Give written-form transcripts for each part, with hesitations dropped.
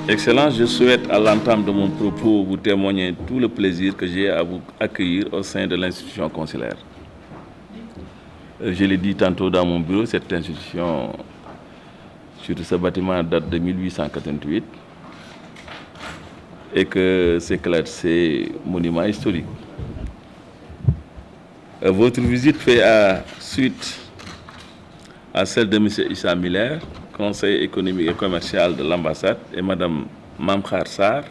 Excellence, je souhaite à l'entame de mon propos vous témoigner tout le plaisir que j'ai à vous accueillir au sein de l'institution consulaire. Je l'ai dit tantôt dans mon bureau, cette institution sur ce bâtiment date de 1888 et que c'est classé monument historique. Votre visite fait suite à celle de M. Issa Miller, conseiller économique et commercial de l'ambassade, et Mme Mamkhar Sarr,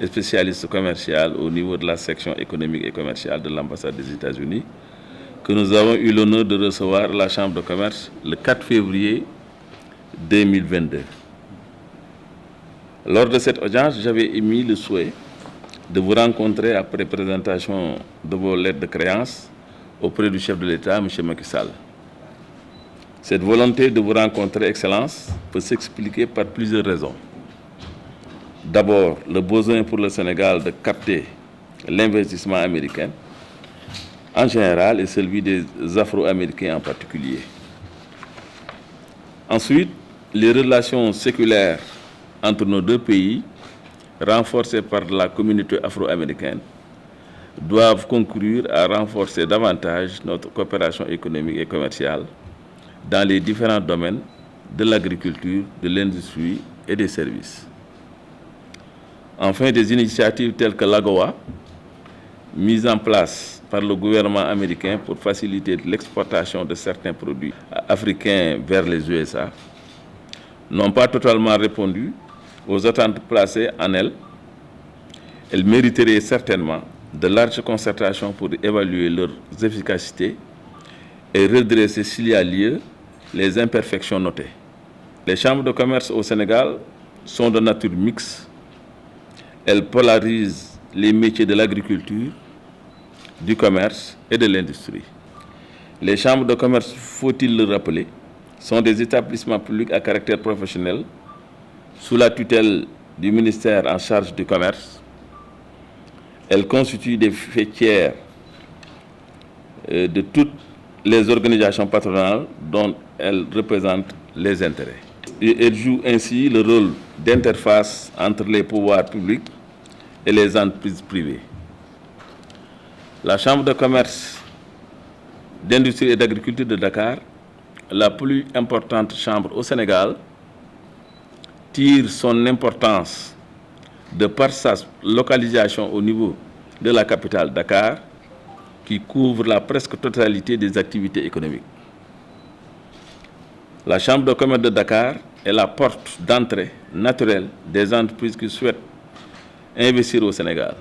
spécialiste commercial au niveau de la section économique et commerciale de l'ambassade des États-Unis, que nous avons eu l'honneur de recevoir à la Chambre de commerce le 4 février 2022. Lors de cette audience, j'avais émis le souhait de vous rencontrer après présentation de vos lettres de créance auprès du chef de l'État, M. Macky Sall. Cette volonté de vous rencontrer, Excellence, peut s'expliquer par plusieurs raisons. D'abord, le besoin pour le Sénégal de capter l'investissement américain en général et celui des Afro-Américains en particulier. Ensuite, les relations séculaires entre nos deux pays, renforcées par la communauté afro-américaine, doivent concourir à renforcer davantage notre coopération économique et commerciale dans les différents domaines de l'agriculture, de l'industrie et des services. Enfin, des initiatives telles que l'AGOA, mises en place par le gouvernement américain pour faciliter l'exportation de certains produits africains vers les USA, n'ont pas totalement répondu aux attentes placées en elles. Elles mériteraient certainement de larges concertations pour évaluer leur efficacité et redresser s'il y a lieu les imperfections notées. Les chambres de commerce au Sénégal sont de nature mixte. Elles polarisent les métiers de l'agriculture, du commerce et de l'industrie. Les chambres de commerce, faut-il le rappeler, sont des établissements publics à caractère professionnel sous la tutelle du ministère en charge du commerce. Elles constituent des faîtières de toutes les organisations patronales dont elles représentent les intérêts. Et elles jouent ainsi le rôle d'interface entre les pouvoirs publics et les entreprises privées. La Chambre de commerce, d'industrie et d'agriculture de Dakar, la plus importante chambre au Sénégal, tire son importance de par sa localisation au niveau de la capitale Dakar, qui couvre la presque totalité des activités économiques. La Chambre de commerce de Dakar est la porte d'entrée naturelle des entreprises qui souhaitent investir au Sénégal.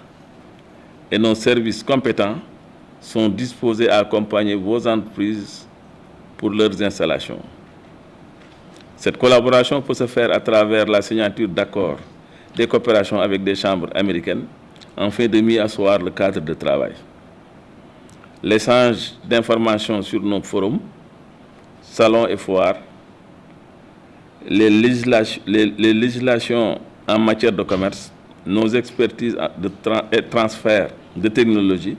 Et nos services compétents sont disposés à accompagner vos entreprises pour leurs installations. Cette collaboration peut se faire à travers la signature d'accords de coopération avec des chambres américaines, afin de mieux asseoir le cadre de travail. L'échange d'informations sur nos forums, salons et foires, les législations en matière de commerce, nos expertises et transferts de technologie,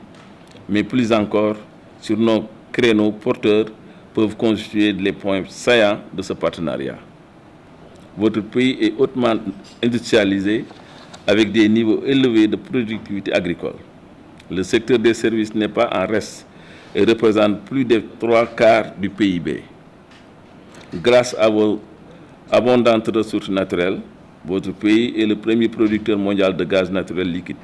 mais plus encore sur nos créneaux porteurs peuvent constituer les points saillants de ce partenariat. Votre pays est hautement industrialisé avec des niveaux élevés de productivité agricole. Le secteur des services n'est pas en reste et représente plus de 3/4 du PIB. Grâce à vos abondantes ressources naturelles, votre pays est le premier producteur mondial de gaz naturel liquide,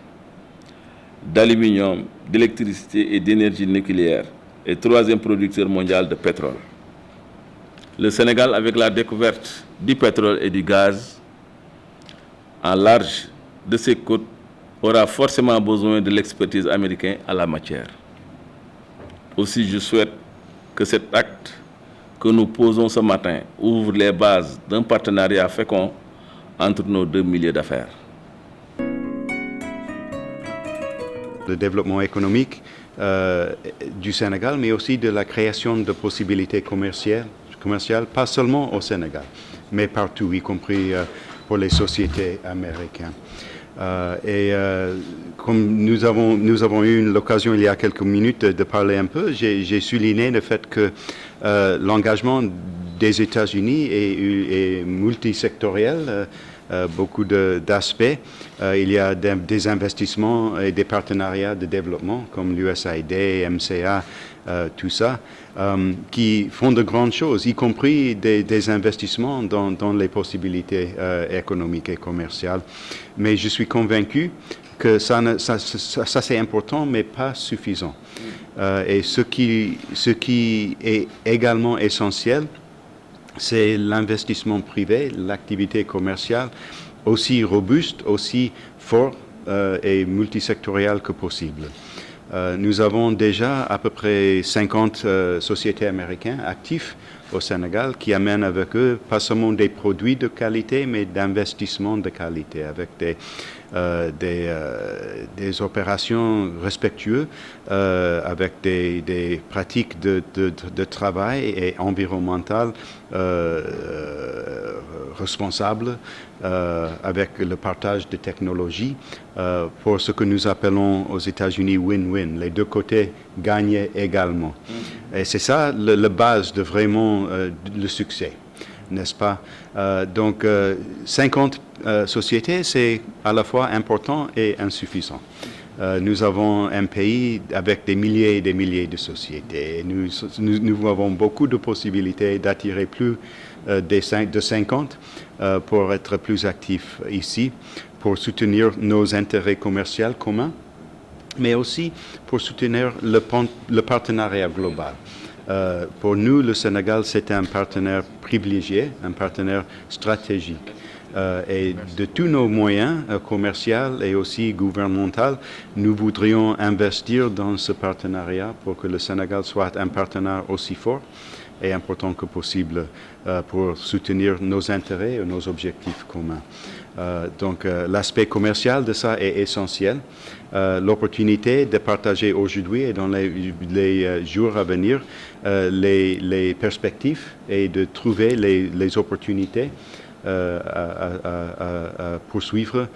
d'aluminium, d'électricité et d'énergie nucléaire et troisième producteur mondial de pétrole. Le Sénégal, avec la découverte du pétrole et du gaz en large de ses côtes, aura forcément besoin de l'expertise américaine à la matière. Aussi, je souhaite que cet acte que nous posons ce matin ouvre les bases d'un partenariat fécond entre nos deux milieux d'affaires. Le développement économique du Sénégal, mais aussi de la création de possibilités commerciales, pas seulement au Sénégal, mais partout, y compris pour les sociétés américaines. Comme nous avons eu l'occasion il y a quelques minutes de parler un peu, j'ai souligné le fait que l'engagement des États-Unis est multisectoriel beaucoup d'aspects. Il y a des investissements et des partenariats de développement comme l'USAID, MCA, tout ça, qui font de grandes choses, y compris des investissements dans les possibilités économiques et commerciales. Mais je suis convaincu que ça c'est important, mais pas suffisant. Et ce qui est également essentiel, c'est l'investissement privé, l'activité commerciale aussi robuste, aussi fort et multisectorielle que possible. Nous avons déjà à peu près 50 sociétés américaines actives au Sénégal qui amènent avec eux pas seulement des produits de qualité, mais d'investissements de qualité avec des opérations respectueuses, avec des pratiques de travail et environnementales responsables, avec le partage de technologies pour ce que nous appelons aux États-Unis win-win. Les deux côtés gagnent également. Et c'est ça la base de vraiment le succès, n'est-ce pas? Donc 50 sociétés, c'est à la fois important et insuffisant. Nous avons un pays avec des milliers et des milliers de sociétés. Nous avons beaucoup de possibilités d'attirer plus de 50 pour être plus actifs ici, pour soutenir nos intérêts commerciaux communs, mais aussi pour soutenir le partenariat global. Pour nous, le Sénégal, c'est un partenaire privilégié, un partenaire stratégique. Et de tous nos moyens commerciaux et aussi gouvernementaux, nous voudrions investir dans ce partenariat pour que le Sénégal soit un partenaire aussi fort et important que possible pour soutenir nos intérêts et nos objectifs communs. Donc l'aspect commercial de ça est essentiel. L'opportunité de partager aujourd'hui et dans les jours à venir les perspectives et de trouver les opportunités à poursuivre,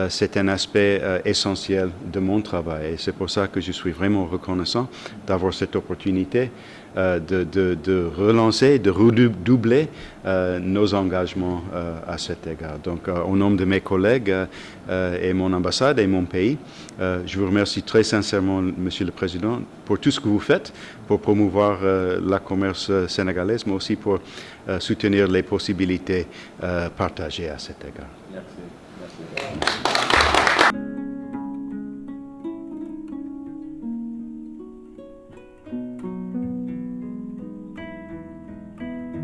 c'est un aspect essentiel de mon travail. Et c'est pour ça que je suis vraiment reconnaissant d'avoir cette opportunité de relancer, de redoubler nos engagements à cet égard. Donc, au nom de mes collègues et mon ambassade et mon pays, je vous remercie très sincèrement, Monsieur le Président, pour tout ce que vous faites pour promouvoir la commerce sénégalaise, mais aussi pour soutenir les possibilités partagées à cet égard. Merci.